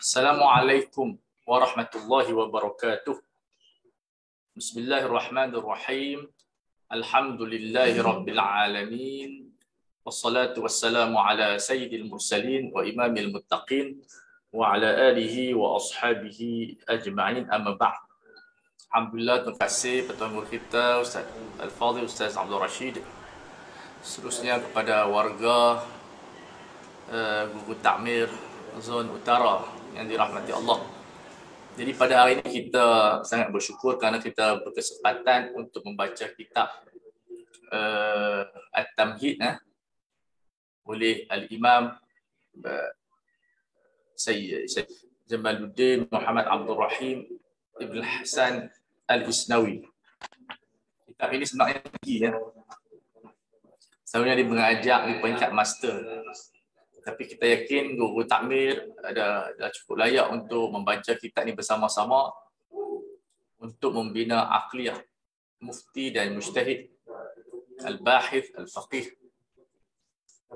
Assalamualaikum warahmatullahi wabarakatuh. Bismillahirrahmanirrahim. Alhamdulillahi rabbil alamin. Wassalatu wassalamu ala sayyidil mursalin wa imamil muttaqin wa ala alihi wa ashabihi ajma'in, amma ba'd. Alhamdulillah, terima kasih Ketua Guru kita Ustaz Al-Fadhil Ustaz Abdul Rashid. Seterusnya kepada warga Guru Takmir Zon Utara yang dirahmati Allah. Jadi pada hari ini kita sangat bersyukur kerana kita berkesempatan untuk membaca kitab At-Tamhid oleh Al-Imam Sayyid Jamaluddin Muhammad Abdul Rahim Ibn Hasan Al-Isnawi. Kitab ini sebenarnya tinggi sebenarnya dia mengajak di peringkat master. Tapi kita yakin Guru Takmir dah cukup layak untuk membaca kitab ini bersama-sama untuk membina aqliyah mufti dan mujtahid, al-bahith, al-faqih.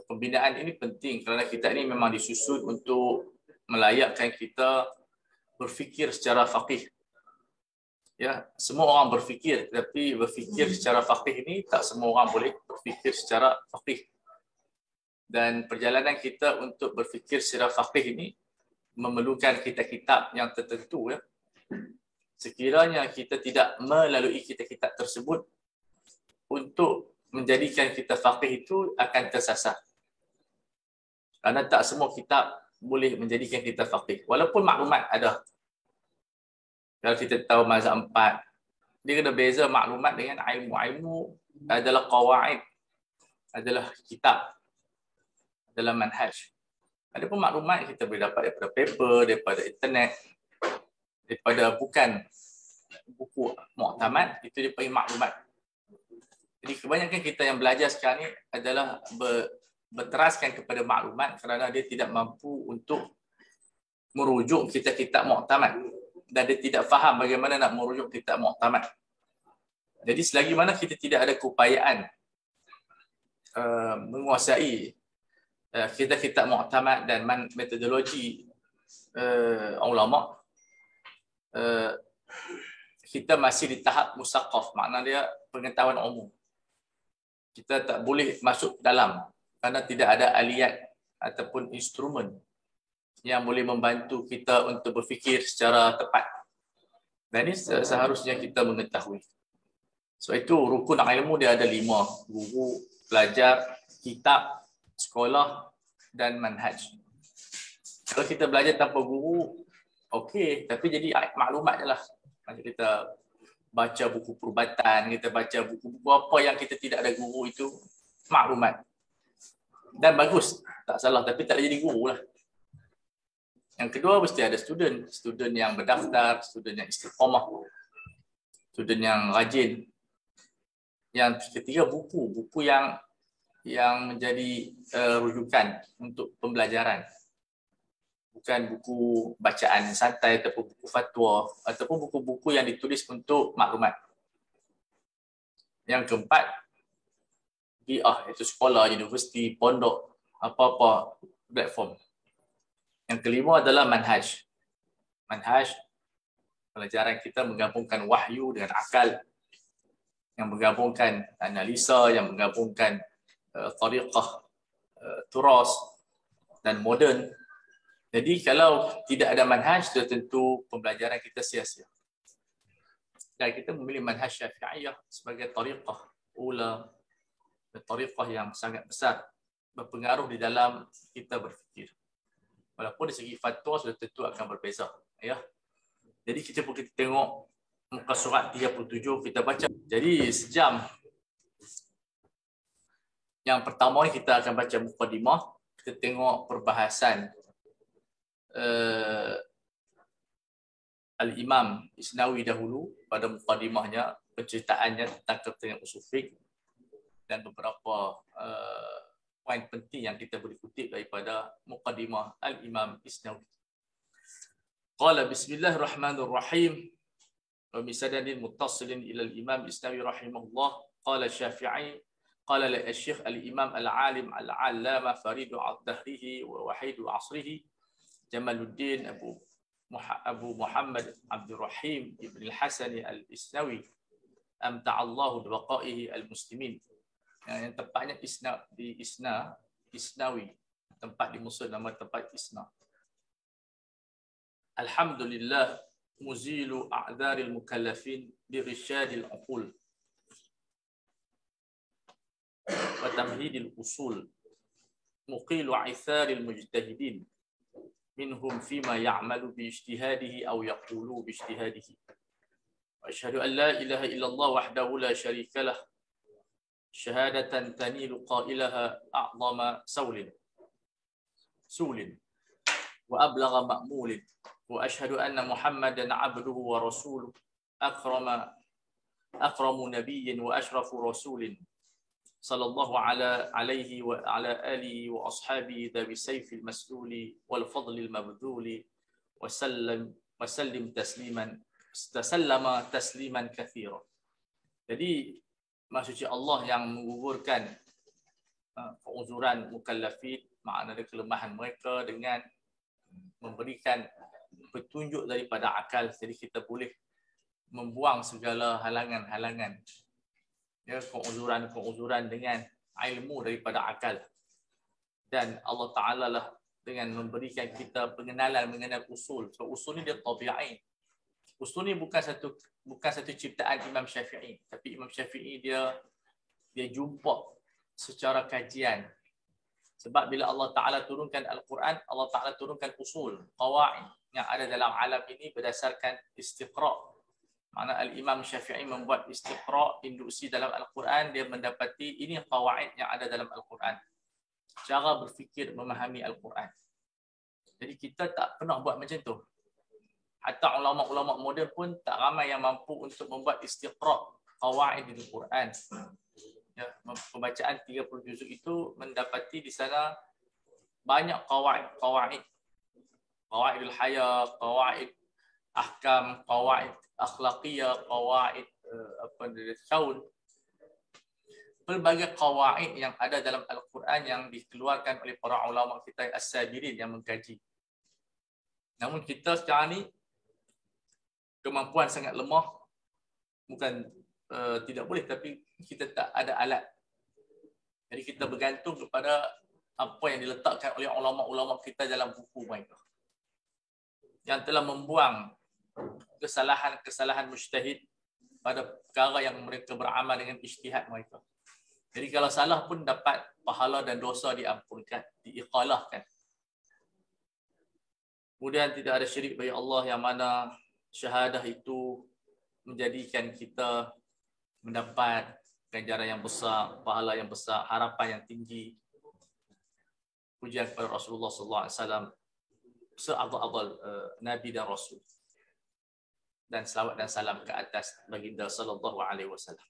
Pembinaan ini penting kerana kitab ini memang disusun untuk melayakkan kita berfikir secara faqih. Ya, semua orang berfikir, tapi berfikir secara faqih ini tak semua orang boleh berfikir secara faqih. Dan perjalanan kita untuk berfikir secara faqih ini memerlukan kitab-kitab yang tertentu. Sekiranya kita tidak melalui kitab-kitab tersebut, untuk menjadikan kita faqih itu akan tersasar. Kerana tak semua kitab boleh menjadikan kita faqih. Walaupun maklumat ada. Kalau kita tahu mazhab 4, dia kena beza maklumat dengan ilmu. Ilmu adalah qawaid, adalah kitab, dalam manhaj. Ada pun maklumat kita boleh dapat daripada paper, daripada internet, daripada bukan buku muktamad, itu dia panggil maklumat. Jadi kebanyakan kita yang belajar sekarang ni adalah berteraskan kepada maklumat kerana dia tidak mampu untuk merujuk kitab-kitab muktamad dan dia tidak faham bagaimana nak merujuk kitab muktamad. Jadi selagi mana kita tidak ada keupayaan menguasai kitab-kitab muktamad dan metodologi ulama, kita masih di tahap musaqqaf, makna dia pengetahuan umum. Kita tak boleh masuk dalam kerana tidak ada aliat ataupun instrumen yang boleh membantu kita untuk berfikir secara tepat. Dan ini seharusnya kita mengetahui. So itu rukun ilmu dia ada 5: guru, pelajar, kitab, sekolah dan manhaj. Kalau kita belajar tanpa guru, okey, tapi jadi maklumat je lah. Macam kita baca buku perubatan, kita baca buku-buku apa yang kita tidak ada guru, itu maklumat. Dan bagus, tak salah, tapi tak jadi guru lah. Yang kedua, mesti ada student yang berdaftar, student yang istiqamah, student yang rajin. Yang ketiga, buku yang menjadi rujukan untuk pembelajaran. Bukan buku bacaan santai ataupun buku fatwa ataupun buku-buku yang ditulis untuk maklumat. Yang keempat, iaitu sekolah, universiti, pondok, apa-apa platform. Yang kelima adalah manhaj. Manhaj, pelajaran kita menggabungkan wahyu dengan akal, yang menggabungkan analisa, yang menggabungkan tariqah, turas dan moden. Jadi kalau tidak ada manhaj, tentu pembelajaran kita sia-sia. Dan kita memilih manhaj Syafi'iyah sebagai tariqah ula, tariqah yang sangat besar, berpengaruh di dalam kita berfikir. Walaupun dari segi fatwa sudah tentu akan berbeza. Ya. Jadi kita tengok muka surat 37, kita baca. Jadi sejam. Yang pertama ni kita akan baca mukadimah. Kita tengok perbahasan Al-Imam Isnawi dahulu pada mukadimahnya, penceritaannya tentang kepentingan usul fiqh dan beberapa poin penting yang kita boleh kutip daripada mukadimah Al-Imam Isnawi. Qala bismillahirrahmanirrahim wa bisanadin muttasilin ila al-Imam Isnawi rahimahullah. Qala Syafi'i قال الشيخ الإمام العالم العلامة فريد الدهره ووحيد عصره Jamaluddin Abu Muhammad Abdul Rahim Ibn Al-Hasan Al-Isnawi amta'allahu biwaqaihi al-muslimin. Yang tempatnya Isnawi, tempat di Mesir nama tempat Isna. Alhamdulillah muzilu a'dzaril mukallafin birishadil uqul wa tamhidil usul muqilu aitharil mujtahidin minhum fima ya'malu bi ijtihadihi aw yaqulu bi ijtihadihi. Wa asyhadu an la ilaha illallah wahdahu la syarika lah syahadatan tanilu qailaha a'zama sulin wa ablagha ma'mulin. Wa asyhadu anna Muhammadan 'abduhu wa rasuluhu akramu nabiyyin wa ashrafu rasulin sallallahu alaihi wa ala alihi wa ashabihi dhawi sayfil masluli wal fadlil mabdhuli wa sallim tasliman katsira. Jadi maksudnya Allah yang menggugurkan penguzuran mukallafin, maknanya kelemahan mereka, dengan memberikan petunjuk daripada akal. Jadi kita boleh membuang segala halangan-halangan, ya, penguzuran dengan ilmu daripada akal. Dan Allah Ta'ala lah dengan memberikan kita pengenalan mengenai usul. So usul ni dia tabi'i. Usul ni bukan satu ciptaan Imam Syafi'i, tapi Imam Syafi'i dia jumpa secara kajian. Sebab bila Allah Ta'ala turunkan Al-Quran, Allah Ta'ala turunkan usul, qawaid yang ada dalam alam ini berdasarkan istiqra'. Maksudnya Al-Imam Syafi'i membuat istiqra', induksi dalam Al-Quran, dia mendapati ini qawaid yang ada dalam Al-Quran. Cara berfikir memahami Al-Quran. Jadi kita tak pernah buat macam tu. Hatta ulama-ulama moden pun tak ramai yang mampu untuk membuat istiqra' qawaid di Al-Quran. Ya, pembacaan 30 juzuk itu mendapati di sana banyak qawaid qawaidul haya, qawaid ahkam, qawaid akhlaqiyah, qawaid syaun. Pelbagai qawaid yang ada dalam Al-Quran yang dikeluarkan oleh para ulama kita as-sabirin yang mengkaji. Namun kita sekarang ni kemampuan sangat lemah, bukan tidak boleh, tapi kita tak ada alat. Jadi kita bergantung kepada apa yang diletakkan oleh ulama-ulama kita dalam buku mereka, yang telah membuang kesalahan mujtahid pada perkara yang mereka beramal dengan ijtihad mereka. Jadi kalau salah pun dapat pahala dan dosa diampunkan, diiqalahkan. Kemudian tidak ada syirik bagi Allah, yang mana syahadah itu menjadikan kita mendapat ganjaran yang besar, pahala yang besar, harapan yang tinggi. Pujian kepada Rasulullah SAW, seafdal Nabi dan Rasul, dan salawat dan salam ke atas baginda sallallahu alaihi wasallam.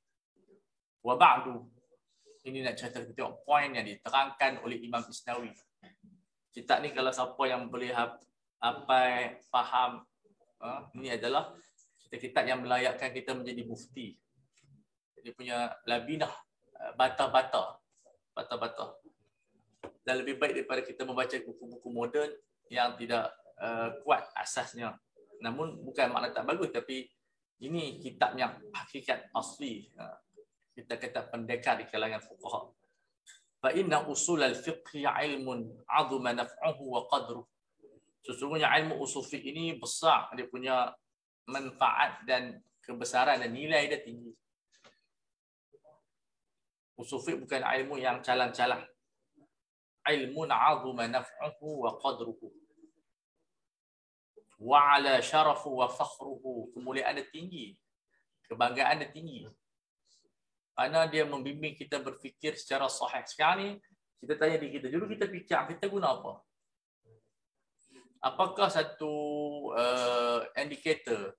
Wa ba'du, ini nak cerita kita poin yang diterangkan oleh Imam Isnawi. Kitab ni kalau siapa yang boleh faham, ini adalah kitab yang melayakkan kita menjadi mufti. Dia punya labinah, bata-bata. Dan lebih baik daripada kita membaca buku-buku moden yang tidak kuat asasnya. Namun bukan makna tak bagus, tapi ini kitab yang hakikat asli. Kita kata pendekar di kalangan fuqaha. Fa inna usul al-fiqh ilmun 'azuma naf'uhu wa qadruhu. Sesungguhnya ilmu usul fiqh ini besar, dia punya manfaat dan kebesaran dan nilai dia tinggi. Usul fiqh bukan ilmu yang calang-calang. Ilmun 'azuma naf'uhu wa qadruhu. Wa 'ala syarafu wa fakhruhu. Kemuliaan dia tinggi, kebanggaan dia tinggi. Kerana dia membimbing kita berfikir secara sahih. Sekarang ni kita tanya diri kita, dulu kita fikir, kita guna apa? Apakah satu indikator,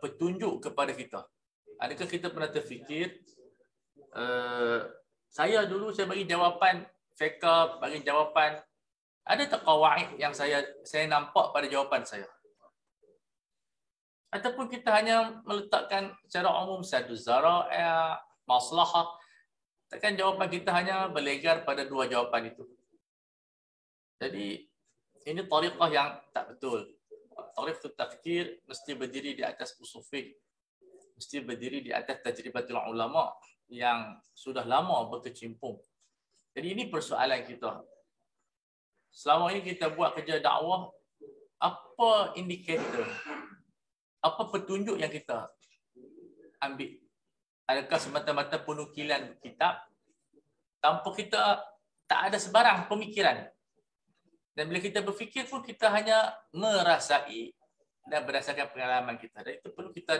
petunjuk kepada kita? Adakah kita pernah terfikir, saya dulu saya bagi jawapan fiqh, bagi jawapan, ada tak qawaid yang saya nampak pada jawapan saya? Ataupun kita hanya meletakkan secara umum satu zara'i, maslahah. Takkan jawapan kita hanya berlegar pada dua jawapan itu. Jadi ini tariqah yang tak betul. Tariqah tafkir mesti berdiri di atas usul fiqh, mesti berdiri di atas tajribatul ulama yang sudah lama berkecimpung. Jadi ini persoalan kita. Selama ini kita buat kerja dakwah, apa indikator, apa petunjuk yang kita ambil? Adakah semata-mata penukilan kitab tanpa kita tak ada sebarang pemikiran? Dan bila kita berfikir pun kita hanya merasai dan berdasarkan pengalaman kita. Dan itu perlu kita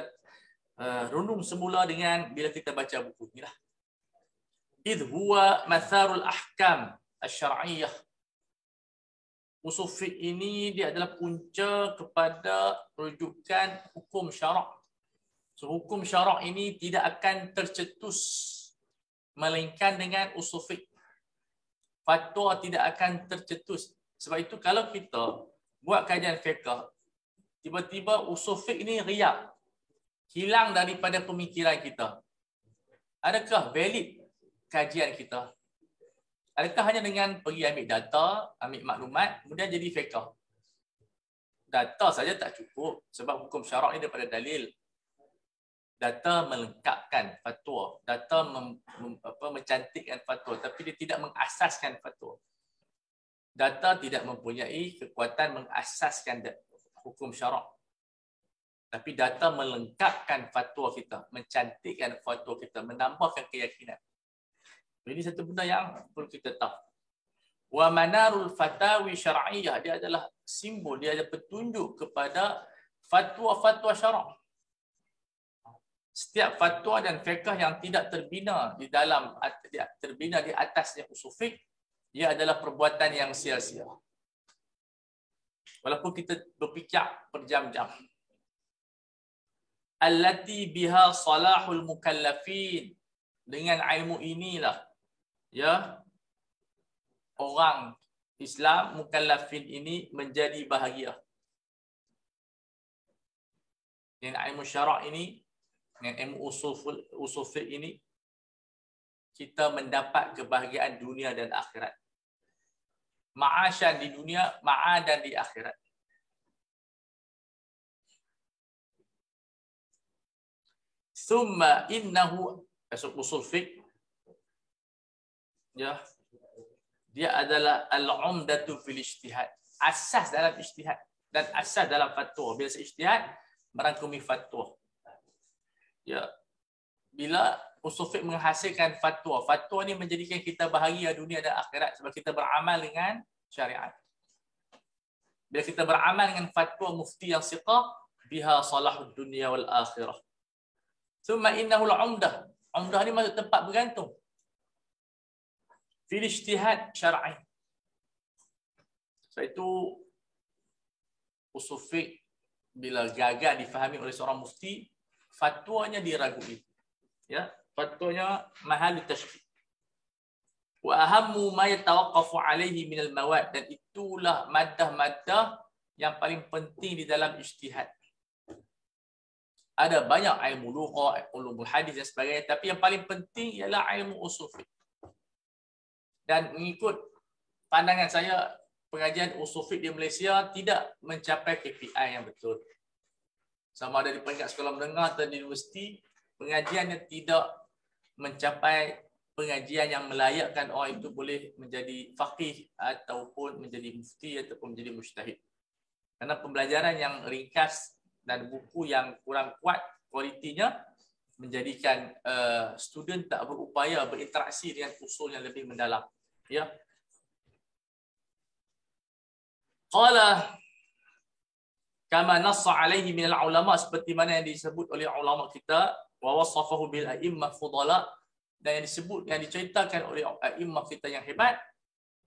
renung semula dengan bila kita baca buku inilah. Idh huwa matharul ahkam asy-syar'iyyah. Usul fiqh ini dia adalah punca kepada rujukan hukum syarak. So, hukum syarak ini tidak akan tercetus melainkan dengan usul fiqh. Fatwa tidak akan tercetus. Sebab itu kalau kita buat kajian fiqh, tiba-tiba usul fiqh ini riak, hilang daripada pemikiran kita. Adakah valid kajian kita? Adakah hanya dengan pergi ambil data, ambil maklumat, kemudian jadi fiqh? Data saja tak cukup sebab hukum syarak ini daripada dalil. Data melengkapkan fatwa, data mencantikkan fatwa, tapi dia tidak mengasaskan fatwa. Data tidak mempunyai kekuatan mengasaskan hukum syarak. Tapi data melengkapkan fatwa kita, mencantikkan fatwa kita, menambahkan keyakinan. Ini satu benda yang perlu kita tahu. Wa manarul fatawi syar'iyyah, dia adalah simbol, dia ada petunjuk kepada fatwa-fatwa syarak. Setiap fatwa dan fiqh yang tidak terbina di atasnya usul fiqh, ia adalah perbuatan yang sia-sia. Walaupun kita berfikir berjam-jam. Allati biha salahul mukallafin. Dengan ilmu inilah ya orang Islam mukallafin ini menjadi bahagia. Dengan ilmu syarak ini, dengan ilmu usul fiqh ini, kita mendapat kebahagiaan dunia dan akhirat. Ma'asyan di dunia, ma'adan di akhirat. Thumma innahu, usul fiqh, ya, dia adalah al-umdatu fil ijtihad. Asas dalam ijtihad dan asas dalam fatwa. Bila ijtihad merangkumi fatwa. Ya. Bila usul fiqh menghasilkan fatwa, fatwa ni menjadikan kita bahagia dunia dan akhirat sebab kita beramal dengan syariat. Bila kita beramal dengan fatwa mufti yang siqah, biha salahud dunia wal akhirah. Thumma innahu al-umdah. Umdah ni maksud tempat bergantung. Fil ijtihad syar'i. Sebab itu usul fiqh bila gagal difahami oleh seorang mufti, fatwanya diragui. Ya, fatwanya mahal tashkik. Wa ahammu ma yatawaqqafu alaihi min al-mawad, dan itulah madah-madah yang paling penting di dalam ijtihad. Ada banyak ilmu lughah, ulumul hadis dan sebagainya, tapi yang paling penting ialah ilmu usul fiqh. Dan mengikut pandangan saya, pengajian usul fiqh di Malaysia tidak mencapai KPI yang betul. Sama ada di peringkat sekolah menengah atau di universiti, pengajian yang tidak mencapai pengajian yang melayakkan orang itu boleh menjadi faqih ataupun menjadi mufti ataupun menjadi mujtahid. Karena pembelajaran yang ringkas dan buku yang kurang kuat kualitinya menjadikan student tak berupaya berinteraksi dengan usul yang lebih mendalam. Ya. Qala kama nassa alaihi min al-ulama, seperti mana yang disebut oleh ulama kita, wa wasafahu bil a'immah fudala, dan yang disebut, yang diceritakan oleh a'immah kita yang hebat,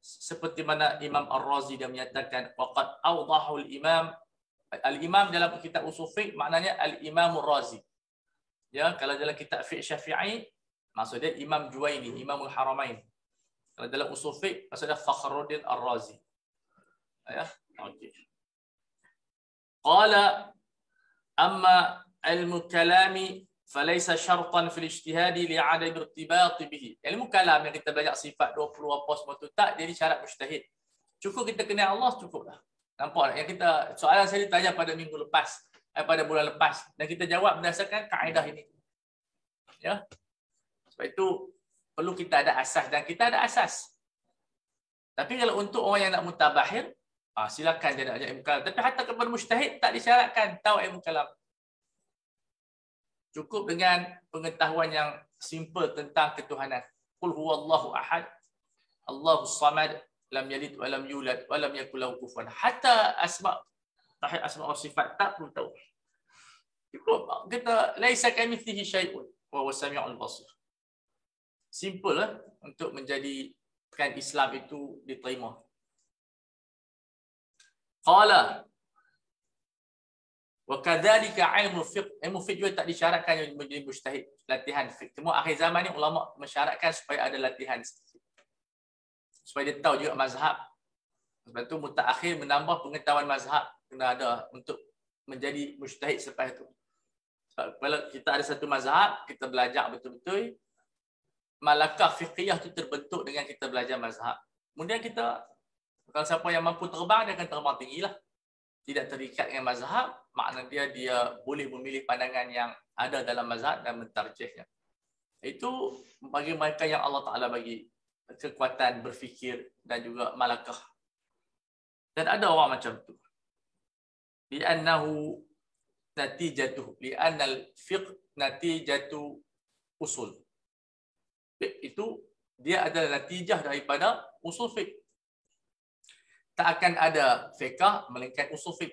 seperti mana Imam Ar-Razi dia menyatakan waqad awdahu al-imam dalam kitab usul fiqh, maknanya al-Imam Ar-Razi. Ya, kalau dalam kitab fiqh Syafi'i maksudnya Imam Juwaini, Imamul Haramain. Kalau dalam usul fiqh maksudnya Fakhruddin Ar-Razi. Ya, okey. Qala amma ilmu kalami falaysa syartan fil ijtihadi li'adami irtibat bihi. Ilmu kalam yang kita belajar sifat 20 apa semua tu tak jadi syarat mujtahid. Cukup kita kenal Allah, cukuplah. Nampak tak? Yang kita soalan saya ditanya pada minggu lepas, pada bulan lepas, dan kita jawab berdasarkan kaedah ini. Ya. Sebab itu perlu kita ada asas, dan kita ada asas. Tapi kalau untuk orang yang nak mutabahir, silakan dia nak belajar ilmu kalam. Tapi hatta kepada mujtahid tak disyaratkan tahu ilmu kalam. Cukup dengan pengetahuan yang simple tentang ketuhanan. Qul huwallahu ahad, Allahus samad, lam yalid wa lam yulad wa lam yakul lahu kufuwan. Hatta tahiyat asma wa sifat tak perlu tahu. Cukup kita laisa kamitslihi syai'un wa huwas samiul basir. Simple lah untuk menjadikan Islam itu diterima. Qala wa kadzalika ilmu fiqh. Ilmu fiqh juga tak disyaratkan menjadi mujtahid, latihan fiqh. Cuma akhir zaman ni ulama mensyaratkan supaya ada latihan, supaya dia tahu juga mazhab. Sebab tu mutaakhir menambah pengetahuan mazhab kena ada untuk menjadi mujtahid selepas itu. Sebab kalau kita ada satu mazhab, kita belajar betul-betul, malakah fiqhiyah itu terbentuk dengan kita belajar mazhab. Kemudian kita, kalau siapa yang mampu terbang, dia akan terbang tinggilah. Tidak terikat dengan mazhab, makna dia boleh memilih pandangan yang ada dalam mazhab dan mentarjihnya. Itu bagi mereka yang Allah Ta'ala bagi kekuatan berfikir dan juga malakah. Dan ada orang macam tu. Li'annahu natijatuh, li'annal fiqh natijatu usul. Itu dia adalah natijah daripada usul fiqh. Tak akan ada fiqh melainkan usul fiqh.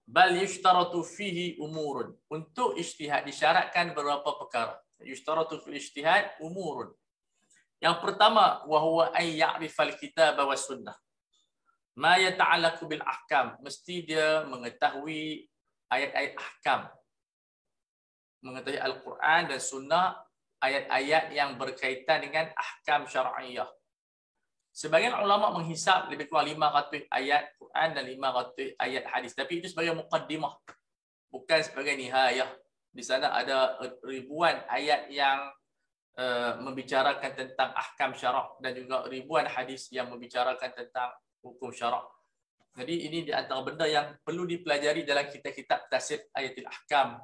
Bal yushtaratu fihi umurun. Untuk ijtihad disyaratkan beberapa perkara. Yushtaratu fil ijtihad umurun. Yang pertama, wa huwa ay ya'rifal kitab wa sunnah. Ma yata'allaqu bil ahkam. Mesti dia mengetahui ayat-ayat ahkam. Mengetahui Al-Quran dan sunnah, ayat-ayat yang berkaitan dengan ahkam syar'iyah. Sebagian ulama menghisap lebih kurang 500 ayat Quran dan 500 ayat hadis. Tapi itu sebagai muqaddimah, bukan sebagai nihayah. Di sana ada ribuan ayat yang membicarakan tentang ahkam syarak dan juga ribuan hadis yang membicarakan tentang hukum syarak. Jadi ini di antara benda yang perlu dipelajari dalam kitab-kitab tafsir ayatul ahkam.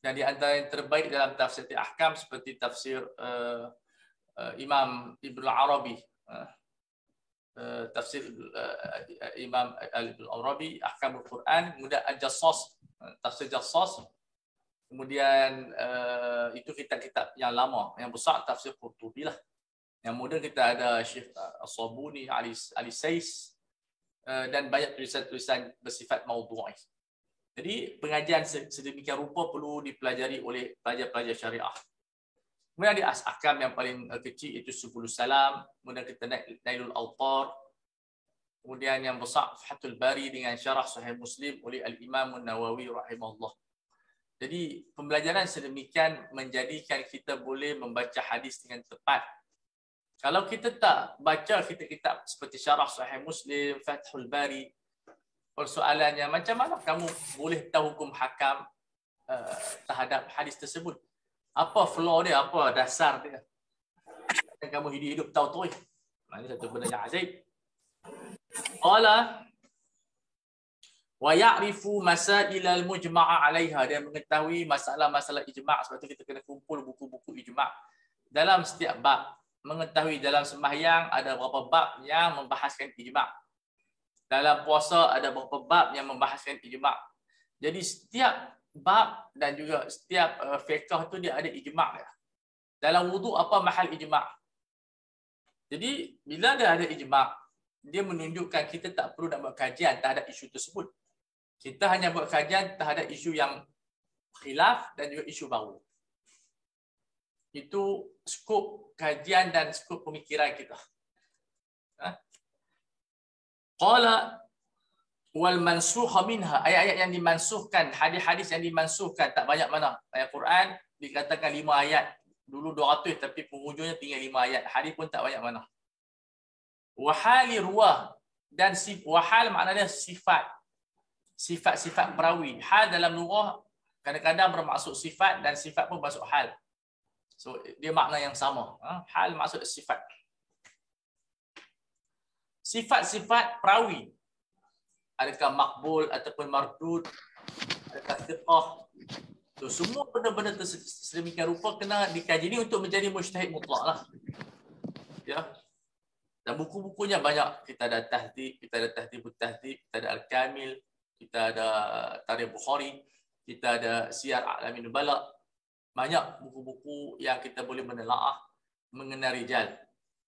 Dan di antara yang terbaik dalam tafsir ahkam seperti tafsir Imam Ibn Arabi. Tafsir Imam Ibn Arabi, Ahkamul Quran, kemudian Al-Jassas, tafsir Jassas, kemudian itu kitab-kitab yang lama, yang besar tafsir Qurtubi lah. Yang muda kita ada Syekh As-Sabuni, Ali Sais, dan banyak tulisan-tulisan bersifat maudhu'i. Jadi pengajian sedemikian rupa perlu dipelajari oleh pelajar-pelajar syariah. Kemudian ada ahkam yang paling kecil itu Subulus Salam, kemudian kita Nailul Awtar, kemudian yang besar Fathul Bari dengan syarah Sahih Muslim oleh Al-Imam An-Nawawi rahimahullah. Jadi pembelajaran sedemikian menjadikan kita boleh membaca hadis dengan tepat. Kalau kita tak baca kitab-kitab seperti syarah Sahih Muslim, Fathul Bari, persoalannya macam mana kamu boleh tahu hukum hakam terhadap hadis tersebut? Apa flow dia, apa dasar dia? Dan kamu hidup tahu tu. Ini satu benda yang ajaib. Qala wa ya'rifu masail al-mujma'a 'alaiha. Dia mengetahui masalah-masalah ijma'. Sebab itu kita kena kumpul buku-buku ijma' dalam setiap bab. Mengetahui dalam sembahyang ada berapa bab yang membahaskan ijma'. Dalam puasa ada berapa bab yang membahaskan ijma'. Jadi setiap bab dan juga setiap fiqh tu dia ada ijma'. Dalam wudu apa mahal ijma'? Jadi bila ada ijma', dia menunjukkan kita tak perlu nak buat kajian terhadap isu tersebut. Kita hanya buat kajian terhadap isu yang khilaf dan juga isu baru. Itu skop kajian dan skop pemikiran kita. Qala wal mansukha minha, ayat-ayat yang dimansuhkan, hadis-hadis yang dimansuhkan tak banyak mana. Ayat Quran dikatakan 5 ayat, dulu 200 tapi penghujungnya tinggal 5 ayat. Hadis pun tak banyak mana. Wahali ruwah, dan wahal maknanya sifat. Sifat-sifat perawi. Hal dalam lughah kadang-kadang bermaksud sifat dan sifat pun masuk hal. So dia makna yang sama. Hal maksud sifat. Sifat-sifat perawi. adakah makbul ataupun mardud, adakah thiqah. So, semua benda-benda sedemikian rupa kena dikaji ni untuk menjadi mujtahid mutlak lah. Ya. Dan buku-bukunya banyak. Kita ada Tahdhib, kita ada Tahdhibut Tahdhib, kita ada Al-Kamil, kita ada Tarikh Bukhari, kita ada Siyar A'lamin Nubala. Banyak buku-buku yang kita boleh menelaah mengenai rijal.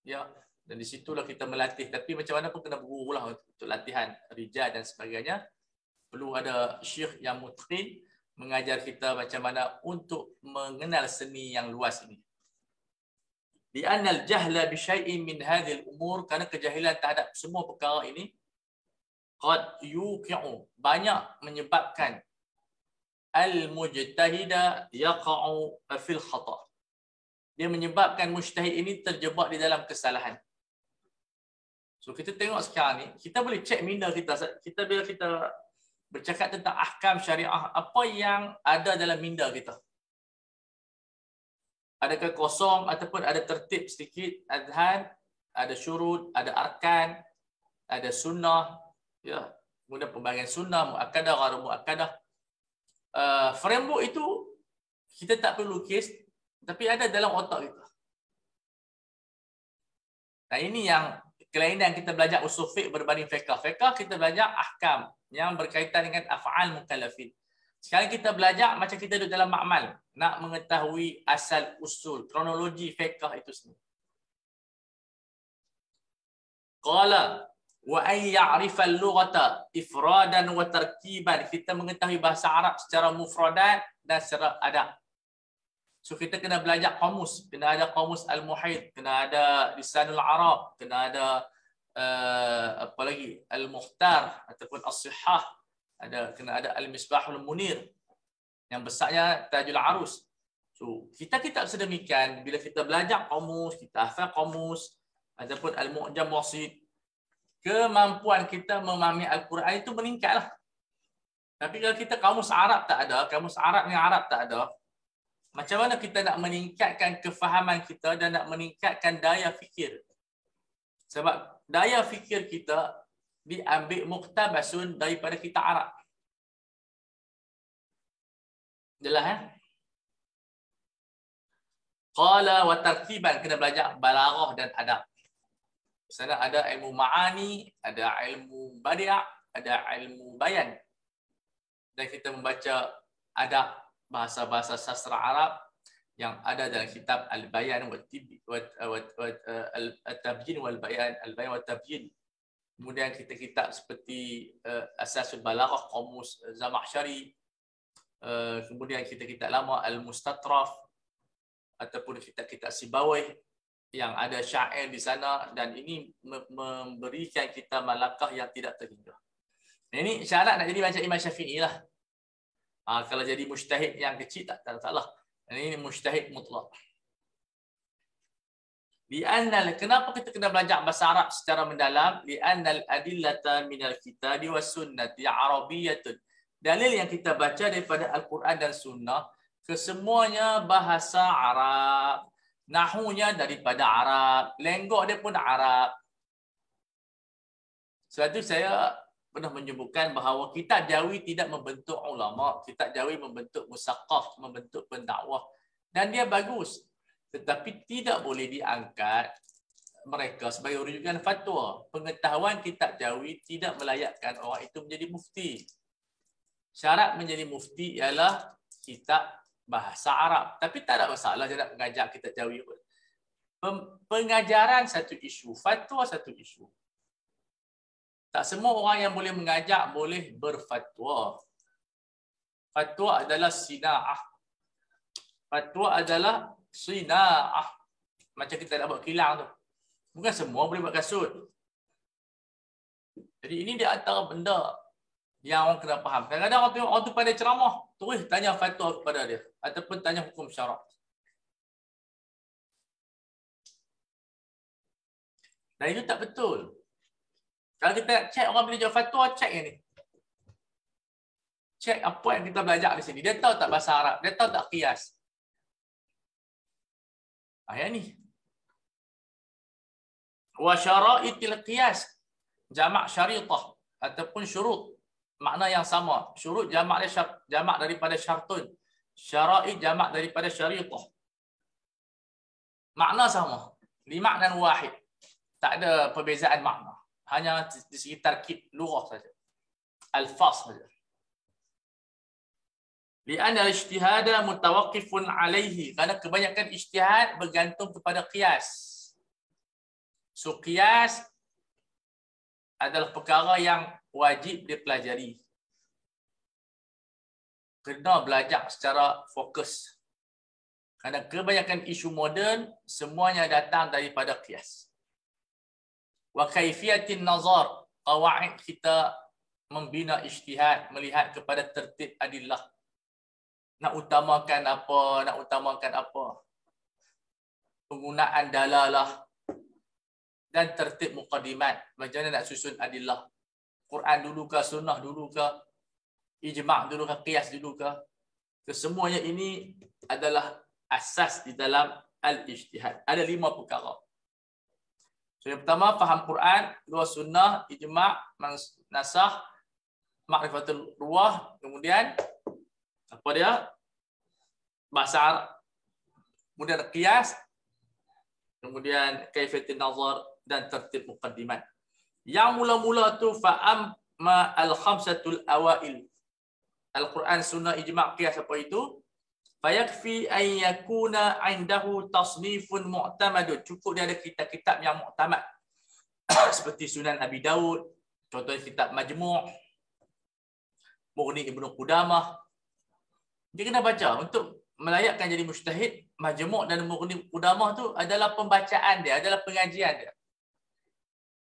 Ya. Dan di situlah kita melatih. Tapi macam mana pun kena berguru lah untuk latihan rijal dan sebagainya. Perlu ada syekh yang mutqin mengajar kita macam mana untuk mengenal seni yang luas ini. Li'anna al-jahla bi syai'in min hadhihi al-umur, kerana kejahilan terhadap semua perkara ini qad yuqi'u, banyak menyebabkan al-mujtahida yaqa'u fil khata'. Dia menyebabkan mujtahid ini terjebak di dalam kesalahan. So kita tengok sekarang ni, kita boleh cek minda kita. Bila kita bercakap tentang ahkam syariah, apa yang ada dalam minda kita? Adakah kosong ataupun ada tertib sedikit, adhan, ada syurut, ada arkan, ada sunnah, ya, kemudian pembagian sunnah, muakkadah, ghairu muakkadah. Framework itu kita tak perlu lukis, tapi ada dalam otak kita. Nah, ini yang kelainan kita belajar usul fiqh berbanding fiqh. Fiqh kita belajar ahkam yang berkaitan dengan af'al mukallafin. Sekarang kita belajar macam kita duduk dalam makmal, nak mengetahui asal usul, kronologi fiqh itu sendiri. Qala wa ay ya'rifa al-lughata ifradan wa tarkiban. Kita mengetahui bahasa Arab secara mufradat dan secara adab. So kita kena belajar kamus, kena ada kamus al-muhit, kena ada lisanul Arab, kena ada apa lagi, al-mukhtar ataupun as-sihah, kena ada al-misbahul munir, yang besarnya tajul arus. So kita sedemikian, bila kita belajar kamus, kita hafal kamus ataupun al-mu'jam wasit, kemampuan kita memahami Al-Quran itu meningkatlah. Tapi kalau kita kamus Arab tak ada, kamus Arab dengan Arab tak ada, macam mana kita nak meningkatkan kefahaman kita dan nak meningkatkan daya fikir? Sebab daya fikir kita diambil muktabasun daripada kita Arab. Jelas ya? Qala wa tarkiban, kena belajar balaghah dan adab. Di sana ada ilmu ma'ani, ada ilmu badi', ada ilmu bayan. Dan kita membaca adab bahasa-bahasa sastra Arab yang ada dalam kitab Al-Bayan wa At-Tabyin wal Bayan, Al-Bayan wa Tabyin. Kemudian kitab seperti Asasul Balaghah, Qamus Zamakhsyari. Kemudian kitab lama Al-Mustatraf ataupun kitab Sibawayh yang ada syair di sana, dan ini memberikan kita malakah yang tidak terhingga. Ini syarat nak jadi macam Imam Syafi'i lah. Kalau jadi mujtahid yang kecil tak salah. Ini mujtahid mutlak. Kenapa kita kena belajar bahasa Arab secara mendalam? Li'annal adillata minal kitabi was sunnati arabiyyatun. Dalil yang kita baca daripada Al-Quran dan Sunnah, kesemuanya bahasa Arab. Nahunya daripada Arab. Lenggok dia pun Arab. Sebab itu saya pernah menyebutkan bahawa kitab Jawi tidak membentuk ulama, kitab Jawi membentuk musaqqaf, membentuk pendakwah, dan dia bagus, tetapi tidak boleh diangkat mereka sebagai rujukan fatwa. Pengetahuan kitab Jawi tidak melayakkan orang itu menjadi mufti. Syarat menjadi mufti ialah kitab bahasa Arab. Tapi tak ada masalah dia nak mengajar kitab Jawi pun. Pengajaran satu isu, fatwa satu isu. Tak semua orang yang boleh mengajak boleh berfatwa. Fatwa adalah sina'ah. Fatwa adalah sina'ah. Macam kita nak buat kilang tu. Bukan semua boleh buat kasut. Jadi ini di antara benda yang orang kena faham. Kadang-kadang orang tengok orang tu pandai ceramah, terus tanya fatwa kepada dia. Ataupun tanya hukum syarak. Dan itu tak betul. Kalau kita nak cek orang belajar fatwa, cek yang ni. Cek apa yang kita belajar di sini. Dia tahu tak bahasa Arab? Dia tahu tak qiyas? Yang ni. Wa syara'itil qiyas. Jamak syaritah. ataupun syurut. Makna yang sama. Syurut jamak daripada syartun. Syara'id jamak daripada syariqah. Makna sama. Limaknan wahid. Tak ada perbezaan makna. Hanya di sekitar lughah saja. Alfaz saja. Li'anna al-ijtihada mutawaqqifun alaihi. Kerana kebanyakan ijtihad bergantung kepada qiyas. So qiyas adalah perkara yang wajib dipelajari. Kena belajar secara fokus. Kerana kebanyakan isu moden semuanya datang daripada qiyas. Wa kaifiyatin nazar, qawaid kita membina ijtihad, melihat kepada tertib adillah. Nak utamakan apa. Penggunaan dalalah dan tertib muqaddimat. Macam mana nak susun adillah. Quran dulu ke, sunnah dulu ke, ijma' dulu ke, qiyas dulu ke. Kesemuanya ini adalah asas di dalam al-ijtihad. Ada 5 perkara. So, yang pertama, faham Quran. 2, sunnah, ijma', nasah, ma'rifatul ruah. Kemudian, apa dia? Bahasa Arab. Kemudian qiyas. Kemudian kaifiyatin nazar dan tertib muqaddimat. Yang mula-mula tu fa'amma al-khamsatul awail. Al-Quran, sunnah, ijma', qiyas, apa itu? Fayakfi an yakuna 'indahu tasnifun mu'tamadun. Cukup dia ada kitab-kitab yang mu'tamad. Seperti Sunan Abi Daud, contohnya kitab Majmu', Mughni Ibnu Qudamah. Dia kena baca untuk melayakkan jadi mujtahid. Majmu' dan Mughni Qudamah tu adalah pembacaan dia, adalah pengajian dia.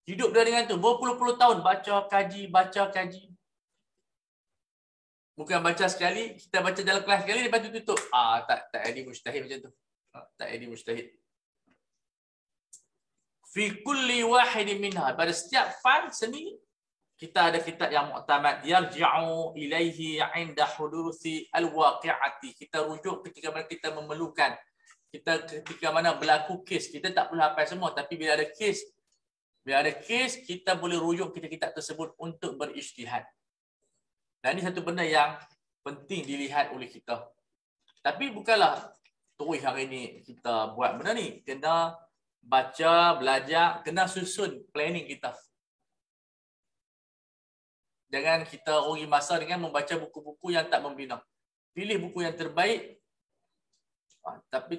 Hidup dia dengan tu berpuluh-puluh tahun baca kaji. Bukan baca sekali, kita baca dalam kelas sekali, lepas tu tutup. Tak jadi mujtahid macam tu. Tak jadi mujtahid. Fi kulli wahidin minha. Pada setiap fan seni, kita ada kitab yang mu'tamad. Yarji'u ilaihi 'inda huduthi al-waqi'ati. Kita rujuk ketika mana kita memerlukan. Ketika mana berlaku kes. Kita tak perlu hafal semua. Tapi bila ada kes, kita boleh rujuk kitab-kitab tersebut untuk berijtihad. Dan ini satu benda yang penting dilihat oleh kita. Tapi bukanlah terus hari ini kita buat benda ni. Kena baca, belajar, kena susun planning kita. Jangan kita rugi masa dengan membaca buku-buku yang tak membina. Pilih buku yang terbaik. Tapi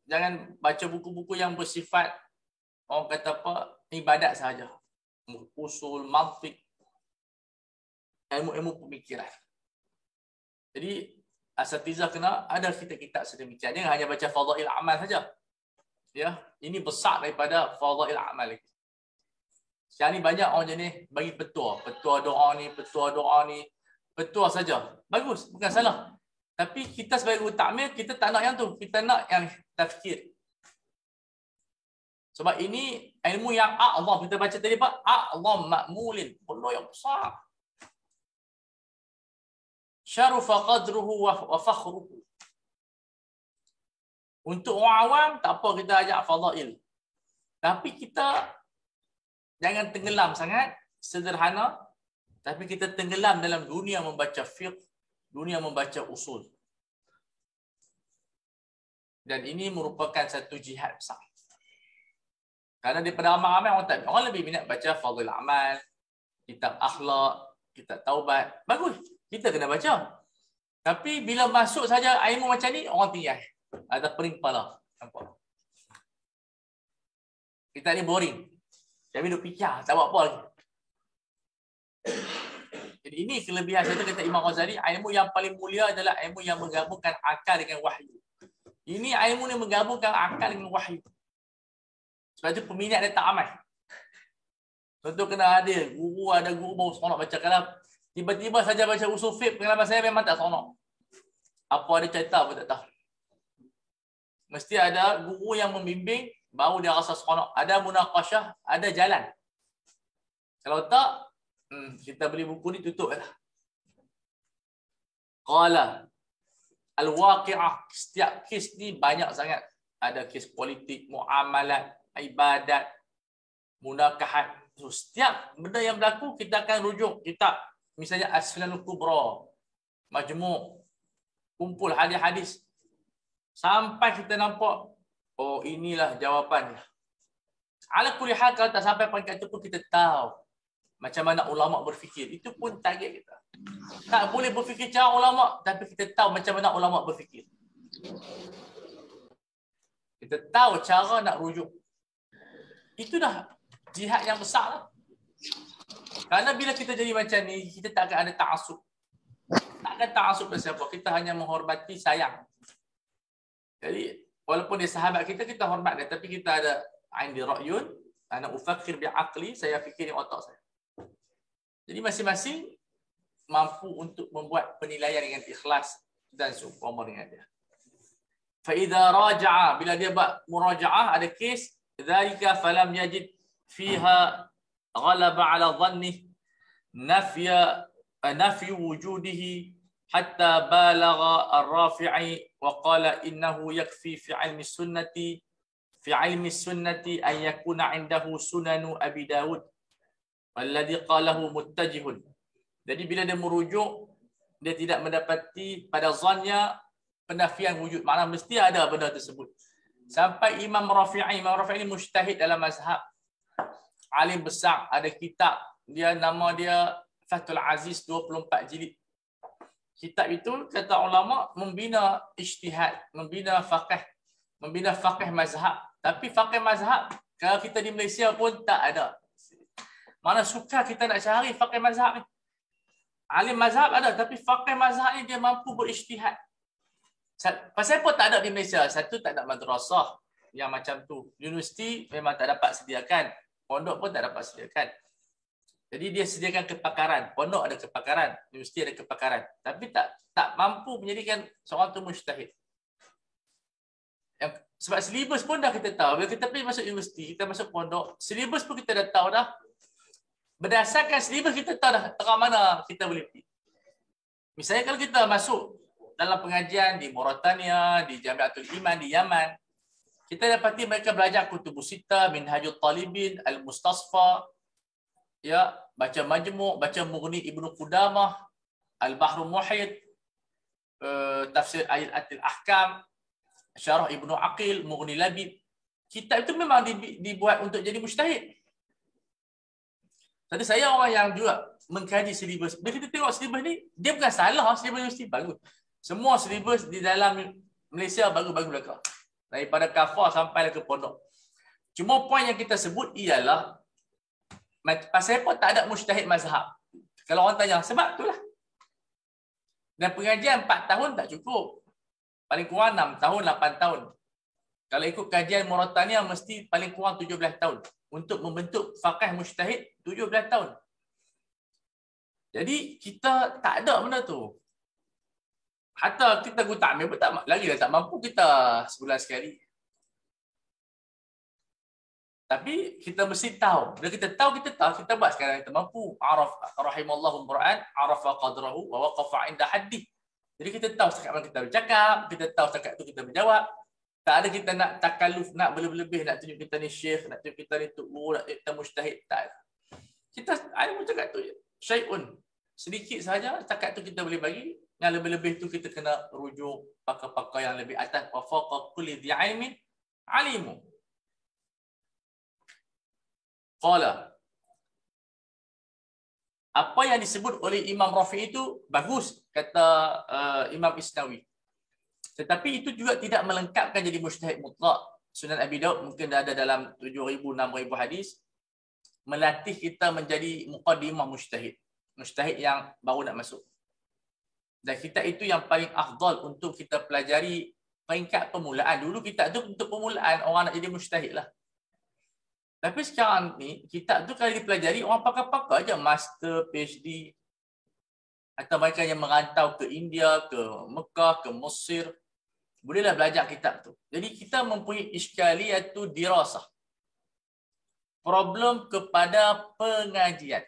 jangan baca buku-buku yang bersifat, orang kata apa, ibadat sahaja. Usul, mantiq, ilmu-ilmu pemikiran. Jadi asatizah kena ada kitab-kitab sedemikian. Jangan hanya baca fadhail amal saja. Ya, ini besar daripada fadhail amal lagi. Sekarang ni banyak orang jenis bagi petua doa ni, petua saja. Bagus, bukan salah. Tapi kita sebagai guru takmir, kita tak nak yang tu. Kita nak yang tafkir. Sebab ini ilmu yang a'zam. Kita baca tadi Pak, a'zam ma'mulin. Benda yang besar. Syarufa qadruhu wa fakhruhu. Untuk orang awam, tak apa kita ajak fadail. Tapi kita jangan tenggelam sangat, sederhana. Tapi kita tenggelam dalam dunia membaca fiqh, dunia membaca usul. Dan ini merupakan satu jihad besar. Karena daripada ramai-ramai orang lebih minat baca fadhil amal, kitab akhlak, kitab taubat. Bagus. Kita kena baca. Tapi bila masuk saja ilmu macam ni, orang tinggal. Ada pening kepala. Nampak? Kita ni boring. Kami duk fikir, tak buat apa lagi. Jadi ini kelebihan satu kata Imam Ghazali, ilmu yang paling mulia adalah ilmu yang menggabungkan akal dengan wahyu. Ini ilmu ni menggabungkan akal dengan wahyu. Sebab tu peminat dia tak ramai. Contoh kena ada guru baru seronok baca. Kalau tiba-tiba saja baca usul fiqh, pengalaman saya memang tak seronok. Apa ada cerita pun tak tahu. Mesti ada guru yang membimbing, baru dia rasa seronok. Ada munaqashah, ada jalan. Kalau tak, kita beli buku ni tutup lah. Qala al-waqi'ah. Setiap kes ni banyak sangat. Ada kes politik, muamalat, ibadat, munakahat. So, setiap benda yang berlaku, kita akan rujuk kitab. Misalnya As-Sunanul Kubra, Majmu', kumpul hadis-hadis. Sampai kita nampak, oh inilah jawapannya. Ala kulli hal, kalau tak sampai peringkat itu pun kita tahu macam mana ulama berfikir. Itu pun target kita. Tak boleh berfikir cara ulama, tapi kita tahu macam mana ulama berfikir. Kita tahu cara nak rujuk. Itu dah jihad yang besar lah. Kerana bila kita jadi macam ni, kita tak akan ada ta'asub. Tak akan ta'asub pada siapa. Kita hanya menghormati, sayang. Jadi, walaupun dia sahabat kita, kita hormat dia. Tapi kita ada indi ra'yun, ana ufakkir bi'aqli, saya fikir dengan otak saya. Jadi masing-masing mampu untuk membuat penilaian dengan ikhlas dan seumpama dengan dia. Fa idza raja'a, bila dia buat muraja'ah, ada kes dzalika falam yajid fiha ghalaba ala dhanni nafy wujudihi hatta balagha ar-Rafi'i wa qala innahu yakfi fi ilmi sunnati an yakuna 'indahu sunanu Abi Dawud alladhi qalahu muttajihun. Jadi bila dia merujuk, dia tidak mendapati pada zannya penafian wujud. Maknanya mesti ada benda tersebut. Sampai Imam Rafi'i ini mujtahid dalam mazhab. Alim besar, ada kitab. Nama dia Fathul Aziz 24 jilid. Kitab itu, kata ulama, membina ijtihad, membina faqih mazhab. Tapi faqih mazhab, kalau kita di Malaysia pun tak ada. Mana suka kita nak cari faqih mazhab ni. Alim mazhab ada, tapi faqih mazhab ni dia mampu berijtihad. Pasal apa tak ada di Malaysia? Satu, tak ada madrasah yang macam tu. Universiti memang tak dapat sediakan. Pondok pun tak dapat sediakan. Jadi dia sediakan kepakaran. Pondok ada kepakaran, universiti ada kepakaran. Tapi tak mampu menjadikan seorang tu mujtahid. Sebab silibus pun dah kita tahu. Bila kita pergi masuk universiti, kita masuk pondok, silibus pun kita dah tahu dah. Berdasarkan silibus kita tahu dah terang mana kita boleh pergi. Misalnya kalau kita masuk dalam pengajian di Mauritania, di Jamiatul Iman di Yaman, kita dapati mereka belajar Kutubus Sittah, Minhajul Talibin, Al-Mustasfa, ya, baca Majmu', baca Mughni Ibnu Qudamah, Al-Bahrul Muhit, tafsir Ayatul Ahkam, Syarah Ibnu Aqil, Mughni Labib. Kitab itu memang dibuat untuk jadi mujtahid. Tadi saya orang yang juga mengkaji silibus. Bila kita tengok silibus ni, dia bukan salah, silibus universiti bagus. Semua silibus di dalam Malaysia bagus-bagus belaka. Daripada kafar sampai ke pondok. Cuma poin yang kita sebut ialah pasal apa tak ada mujtahid mazhab? Kalau orang tanya, sebab itulah. Dan pengajian 4 tahun tak cukup. Paling kurang 6 tahun, 8 tahun. Kalau ikut kajian Mauritania, mesti paling kurang 17 tahun. Untuk membentuk faqih mujtahid, 17 tahun. Jadi, kita tak ada benda tu. Hatta kita guna takmir pun lagi dah tak mampu kita sebulan sekali. Tapi kita mesti tahu. Bila kita tahu, kita buat sekarang kita mampu. Araf rahimallahu Quran, arafa qadrahu wa waqafa 'inda haddi. Jadi kita tahu setakat mana kita bercakap, kita tahu setakat tu kita menjawab. Tak ada kita nak takalluf, nak berlebih-lebih, nak tunjuk kita ni syekh, nak tunjuk kita ni tu'u, nak tunjuk kita mujtahid. Tak ada. Kita ada pun cakap tu je. Syai'un. Sedikit sahaja, setakat tu kita boleh bagi. Yang lebih-lebih tu kita kena rujuk pakar-pakar yang lebih atas. Wa faqa kulli dhi 'ilmin 'alimu. Qala. Apa yang disebut oleh Imam Rafi'i itu bagus, kata Imam Isnawi. Tetapi itu juga tidak melengkapkan jadi mujtahid mutlak. Sunan Abi Daud mungkin dah ada dalam 7,000-6,000 hadis. Melatih kita menjadi muqaddimah mujtahid. Mujtahid yang baru nak masuk. Dan kitab itu yang paling afdal untuk kita pelajari peringkat permulaan. Dulu kitab itu untuk permulaan, orang nak jadi mujtahid lah. Tapi sekarang ni, kitab tu kalau dipelajari, orang pakar-pakar je. Master, PhD. Atau mereka yang merantau ke India, ke Mekah, ke Mesir. Bolehlah belajar kitab tu. Jadi kita mempunyai iskaliatu dirasah. Problem kepada pengajian.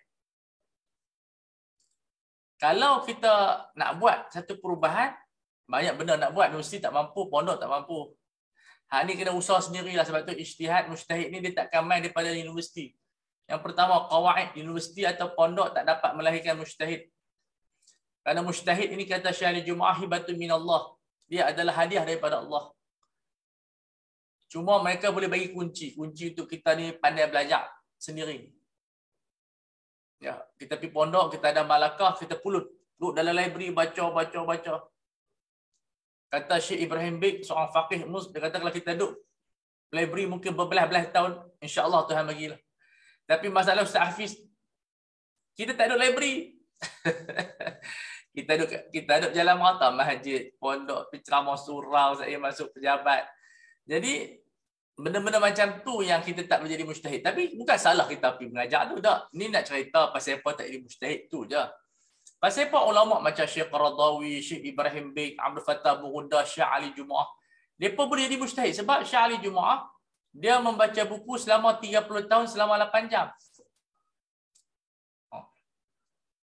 Kalau kita nak buat satu perubahan, banyak benda nak buat, universiti tak mampu, pondok tak mampu. Hak ni kena usaha sendirilah, sebab tu ijtihad mujtahid ni dia takkan main daripada universiti. Yang pertama, qawaid universiti atau pondok tak dapat melahirkan mujtahid. Kerana mujtahid ini kata Syekh Jumaah hibatun minallah. Dia adalah hadiah daripada Allah. Cuma mereka boleh bagi kunci. Kunci untuk kita ni pandai belajar sendiri. Ya, kita pergi pondok, kita ada malakah, kita pulut. Duduk dalam library, baca. Kata Syekh Ibrahim Beg, seorang faqih mus, dia kata kalau kita duduk library mungkin berbelas-belas tahun, insya-Allah Tuhan bagilah. Tapi masalah Ustaz Hafiz, kita tak duduk library. kita duduk jalan merata, masjid, pondok, ceramah surau, saya masuk pejabat. Jadi benda-benda macam tu yang kita tak menjadi mujtahid. Tapi bukan salah kita pergi mengajar tu tak. Ni nak cerita pasal apa tak jadi mujtahid tu je. Pasal apa ulama macam Syekh Qaradawi, Syekh Ibrahim Beg, Abdul Fattah Burunda, Syekh Ali Jumaah, mereka boleh jadi mujtahid sebab Syekh Ali Jumaah dia membaca buku selama 30 tahun selama 8 jam.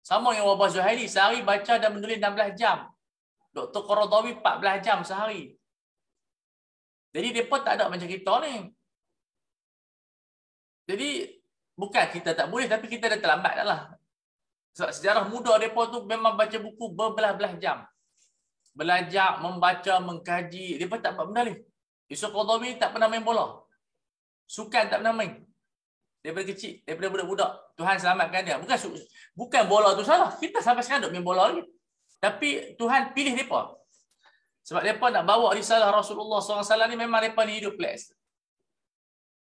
Sama yang Wabah Zuhaili, sehari baca dan menulis 16 jam. Dr. Qaradawi 14 jam sehari. Jadi mereka tak ada macam kita ni. Jadi bukan kita tak boleh, tapi kita dah terlambat dah lah. Sejarah muda mereka tu memang baca buku berbelah-belah jam. Belajar, membaca, mengkaji. Mereka tak buat benda ni. Yusuf Qaradawi tak pernah main bola. Sukan tak pernah main. Daripada kecil, daripada budak-budak. Tuhan selamatkan dia. Bukan bola tu salah. Kita sampai sekarang duk main bola lagi. Tapi Tuhan pilih mereka. Sebab mereka nak bawa risalah Rasulullah SAW ni memang mereka ni hidup kelas.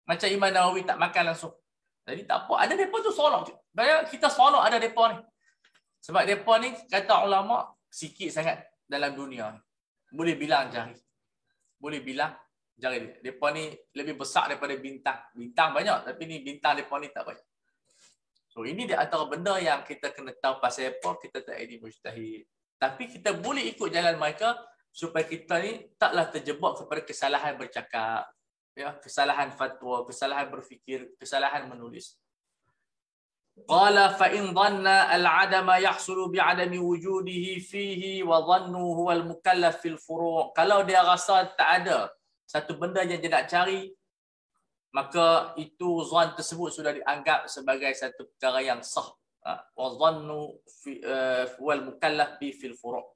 Macam Imam Nawawi tak makan langsung. Jadi tak apa. Ada mereka tu sonok. Kita sonok ada mereka ni. Sebab mereka ni kata ulama sikit sangat dalam dunia. Boleh bilang jari. Boleh bilang jari. Mereka ni lebih besar daripada bintang. Bintang banyak tapi ni bintang mereka ni tak banyak. So ini di antara benda yang kita kena tahu pasal apa kita tak jadi mujtahid. Tapi kita boleh ikut jalan mereka supaya kita ni taklah terjebak kepada kesalahan bercakap, ya, kesalahan fatwa, kesalahan berfikir, kesalahan menulis. Qala fa in dhanna al-'adama yahsulu bi'adami wujudihi fihi wa dhannu huwa al-mukallaf fil furu'. Kalau dia rasa tak ada satu benda yang dia nak cari, maka itu zan tersebut sudah dianggap sebagai satu perkara yang sah. Wa dhannu huwa al-mukallaf bi fil furu'.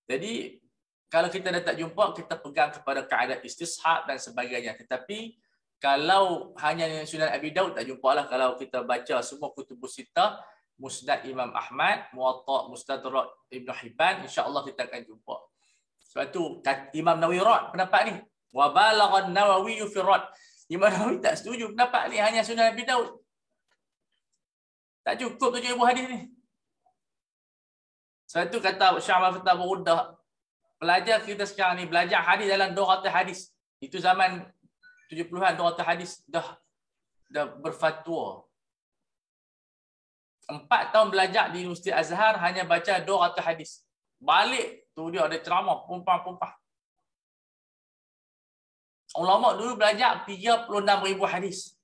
Jadi kalau kita dah tak jumpa, kita pegang kepada kaedah istishab dan sebagainya. Tetapi kalau hanya Sunan Abi Daud tak jumpalah. Kalau kita baca semua kutubus sittah, Musnad Imam Ahmad, Muwatta, Mustadrak Ibn Hibban, insya-Allah kita akan jumpa. Sebab tu Imam Nawawi rad pendapat ni. Wa balagha an-Nawawi fi rad. Imam Nawawi tak setuju pendapat ni hanya Sunan Abi Daud. Tak cukup 7,000 hadis ni. Sebab tu kata Syekh Abdul Fattah Burunda, pelajar kita sekarang ni belajar hadis dalam 200 hadis. Itu zaman 70-an 200 hadis dah berfatwa. 4 tahun belajar di Universiti Azhar hanya baca 200 hadis. Balik tu dia ada ceramah pumpah-pumpah. Ulama dulu belajar 36,000 hadis.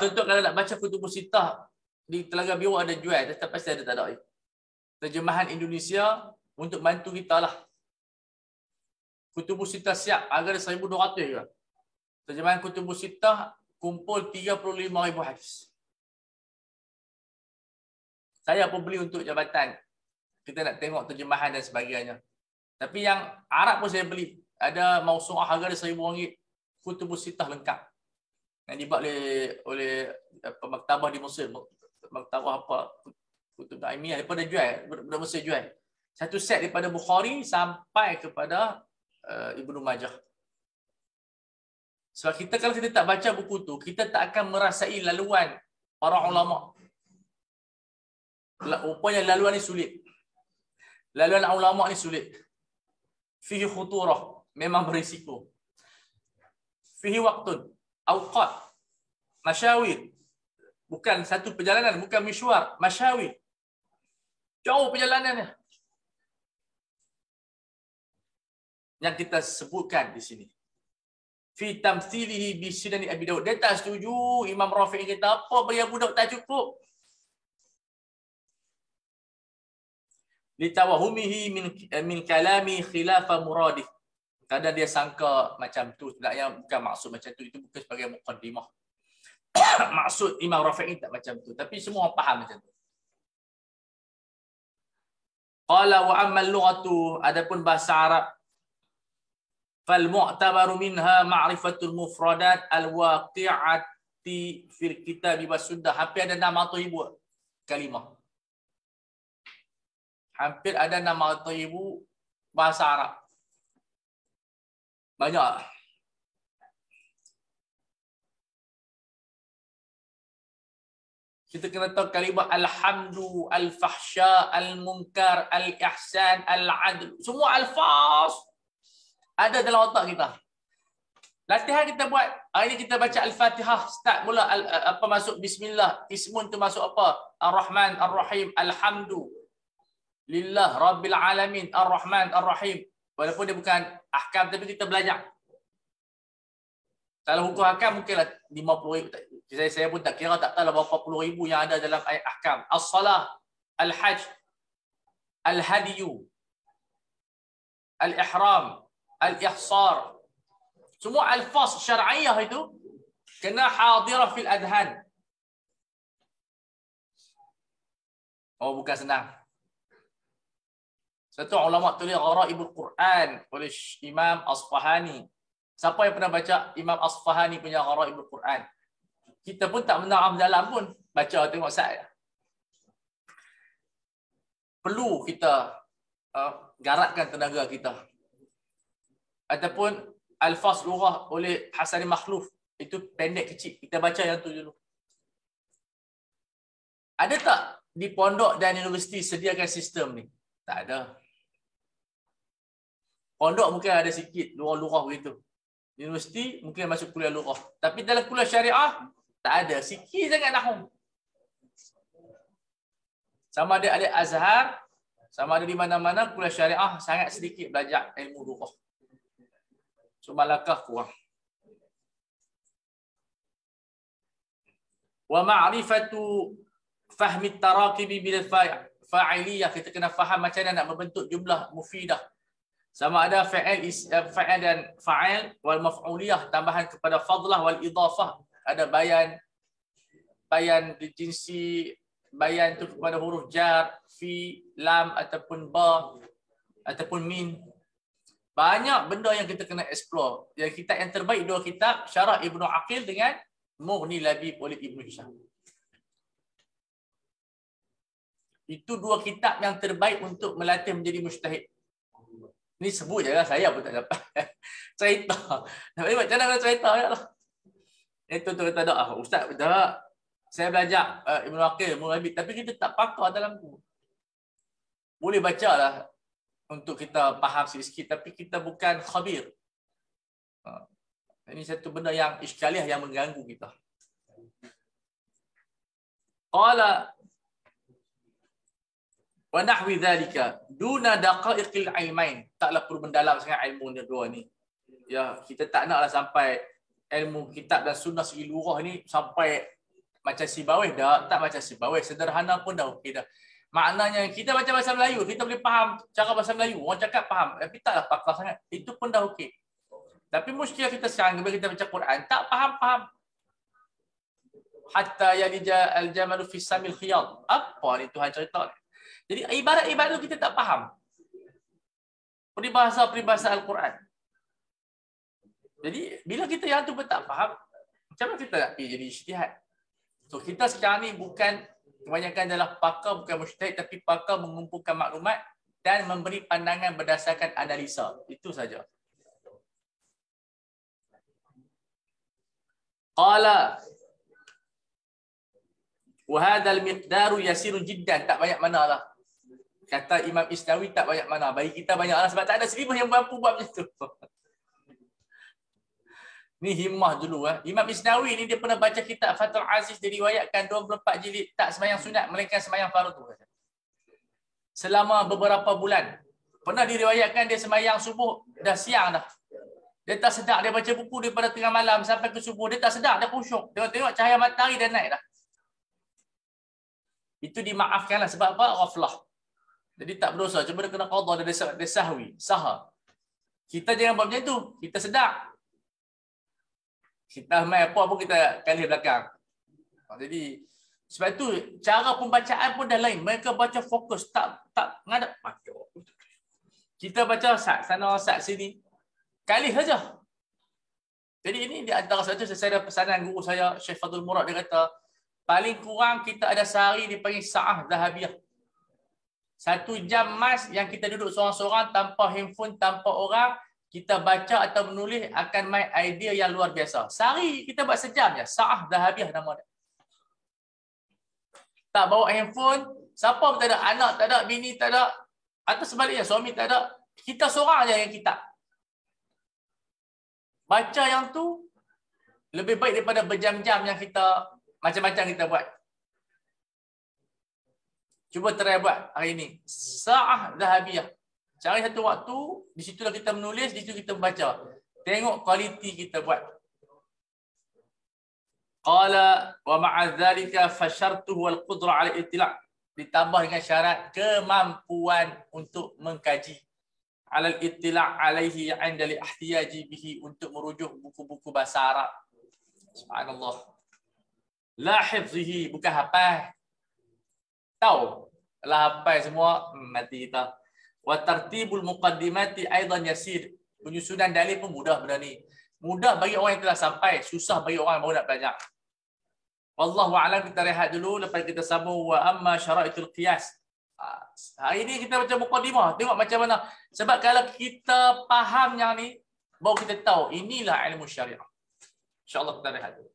Tentu kalau nak baca kutubus sittah di Telaga Biru ada jual, tetap pasti ada tada'i. Terjemahan Indonesia untuk bantu kita lah. Kutubus sittah siap, harga 1,200 juga. Terjemahan kutubus sittah kumpul 35,000 hadis. Saya pun beli untuk jabatan. Kita nak tengok terjemahan dan sebagainya. Tapi yang Arab pun saya beli. Ada mausu'ah harga RM1,000. Kutubus sittah lengkap. Yang dibuat oleh maktabah di Mesir. Maktabah apa? Kutub Daimiyah. Daripada jual. Daripada Mesir jual. Satu set daripada Bukhari sampai kepada Ibnu Majah. Sebab kalau kita tak baca buku tu, kita tak akan merasai laluan para ulama. Rupanya laluan ni sulit. Laluan ulama ni sulit. Fihi khuturah. Memang berisiko. Fihi waktun. Awqat. Masyawir. Bukan satu perjalanan. Bukan misyuar. Masyawir. Jauh perjalanannya. Yang kita sebutkan di sini. Fi tamthilihi bi Sunan Abi Daud. Dia tak setuju Imam Rafi'i kata apa bagi Abu Daud tak cukup. Li tawahumihi min kalami khilafa muradih. Kadang dia sangka macam tu, sebenarnya bukan maksud macam tu, itu bukan sebagai muqaddimah. Maksud Imam Rafi'i tak macam tu, tapi semua orang faham macam tu. Qala wa amma al-lughatu, adapun bahasa Arab, fal mu'tabaru minha ma'rifatul mufradat al-waqi'ati fil kitab wa sunnah. Hampir ada 600,000 kalimah. Hampir ada 600,000 bahasa Arab. Banyak. Kita kena tahu kalimah alhamdu, al-fahsya, al-munkar, al-ihsan, al-adl. Semua alfaz ada dalam otak kita. Latihan kita buat. Hari ini kita baca Al-Fatihah. Start mula apa masuk bismillah. Ismun tu masuk apa? Ar-Rahman, Ar-Rahim, Alhamdu. Lillah, Rabbil Alamin, Ar-Rahman, Ar-Rahim. Walaupun dia bukan ahkam, tapi kita belajar. Kalau hukum ahkam mungkinlah 50,000. Saya pun tak kira, tak tahu berapa puluh ribu yang ada dalam ayat ahkam. As-salah, al-hajj, al-hadiyu, al-ihram, al-ihsar. Semua alfaz syar'iyah itu kena hadirah fil adhan. Oh, bukan senang. Satu ulama tulis Gharaibul Quran oleh Imam Asfahani. Siapa yang pernah baca Imam Asfahani punya Gharaibul Quran? Kita pun tak mendalam dalam pun baca tengok saya. Perlu kita garatkan tenaga kita. Ataupun Al-Fas Lughah oleh Hasani Makhluf, itu pendek kecil. Kita baca yang tu dulu. Ada tak di pondok dan universiti sediakan sistem ni? Tak ada. Pondok mungkin ada sikit lughah begitu. Universiti mungkin masuk kuliah lughah. Tapi dalam kuliah syariah tak ada. Sikit sangat nahwu. Sama ada Azhar, sama ada di mana-mana kuliah syariah sangat sedikit belajar ilmu lughah. So Malakah kurang. Wa ma'rifatu fahmi tarakibi bil fa'iliyah, kita kena faham macam mana nak membentuk jumlah mufidah. Sama ada fa'il dan fa'il wal maf'uliyah, tambahan kepada fadlah wal idafah. Ada bayan jinsi, bayan tu kepada huruf jar, fi, lam ataupun ba ataupun min. Banyak benda yang kita kena explore. Yang kitab yang terbaik dua kitab, Syarah Ibnu Aqil dengan Mughni Labib oleh Ibnu Hisham. Itu dua kitab yang terbaik untuk melatih menjadi mujtahid. Ni sebut je lah, saya pun tak dapat cerita. Macam mana nak cerita lah. Itu tu kata dah, Ustaz, dah saya belajar Ibnu Aqil, Ibnu Labib, tapi kita tak pakar dalam tu. Boleh baca lah untuk kita faham sikit, tapi kita bukan khabir. Ini satu benda yang iskaliah yang mengganggu kita. Qala wa nahwi dhalika duna daqaiqil ilmain. Taklah perlu mendalam sangat ilmu ni dua ni. Ya, kita tak naklah sampai ilmu kitab dan sunnah segi lughah ni sampai macam Sibawih dah, tak macam Sibawih, sederhana pun dah okey dah. Maknanya kita baca bahasa Melayu, kita boleh faham cara bahasa Melayu. Orang cakap faham, tapi taklah pakar sangat. Itu pun dah okey. Tapi muskilah kita sekarang bila kita baca Quran tak faham-faham. Hatta yalija al-jamalu fi samil khiyat. Apa ni Tuhan cerita? Jadi ibarat-ibarat kita tak faham. Peribahasa Al-Quran. Jadi bila kita yang tu pun tak faham, macam mana kita nak pergi jadi ijtihad? So kita sekarang ni bukan kebanyakan adalah pakar, bukan mujtahid, tapi pakar mengumpulkan maklumat dan memberi pandangan berdasarkan analisa. Itu saja. Qala wa hadzal miqdaru yasirun jiddan, tak banyak manalah. Kata Imam Isnawi tak banyak mana. Bagi kita banyaklah sebab tak ada seribu yang mampu buat macam tu. Ni himmah dulu. Imam Isnawi ni dia pernah baca kitab Fathul Aziz, diriwayatkan 24 jilid tak sembahyang sunat melainkan sembahyang fardu. Selama beberapa bulan. Pernah diriwayatkan dia sembahyang subuh dah siang dah. Dia tak sedar, dia baca buku daripada tengah malam sampai ke subuh, dia tak sedar, dia khusyuk. Tengok cahaya matahari dah naik dah. Itu dimaafkanlah sebab apa? Ghaflah. Jadi tak berdosa, cuma dia kena qadha, dia sahwi, saha. Kita jangan buat macam tu. Kita sedap. Kita main apa pun kita kali belakang. Jadi sebab tu cara pembacaan pun dah lain. Mereka baca fokus, tak ngadap baca. Kita baca sat sana sat sini. Kali saja. Jadi ini di antara satu saya ada pesanan guru saya Syekh Fadul Murad, dia kata paling kurang kita ada sehari dipanggil sa'ah zahabiyah. 1 jam mas yang kita duduk seorang-seorang tanpa handphone, tanpa orang, kita baca atau menulis akan main idea yang luar biasa. Sehari kita buat sejam je. Sa'ah zahabiyah nama dia. Tak bawa handphone, siapa pun tak ada, anak tak ada, bini tak ada, atau sebaliknya suami tak ada, kita seorang je yang kitab. Baca yang tu lebih baik daripada berjam-jam yang kita macam-macam kita buat. Cuba try buat hari ini. Sa'ah zahabiyah. Cari satu waktu, di situlah kita menulis, di situ kita membaca. Tengok kualiti kita buat. Qala wa ma'a dzalika fashartuhu wal qudrah 'ala al-ittila'. Ditambah dengan syarat kemampuan untuk mengkaji. 'Ala al-ittila' 'alaihi 'inda al-ihtiyaji bihi, untuk merujuk buku-buku bahasa Arab. Subhanallah. La hifzihi, bukan hafal. Tahu. Lah hafal semua, mati kita. Wa tartibul muqaddimati aidan yasir. Penyusunan dalil pun mudah benda ni. Mudah bagi orang yang telah sampai, susah bagi orang yang baru nak belajar. Wallahu a'lam. Kita rehat dulu, lepas kita sambung wa amma syara'itul qiyas. Hari ni kita baca muqaddimah, tengok macam mana. Sebab kalau kita faham yang ni, baru kita tahu inilah ilmu syariah. InsyaAllah kita rehat dulu.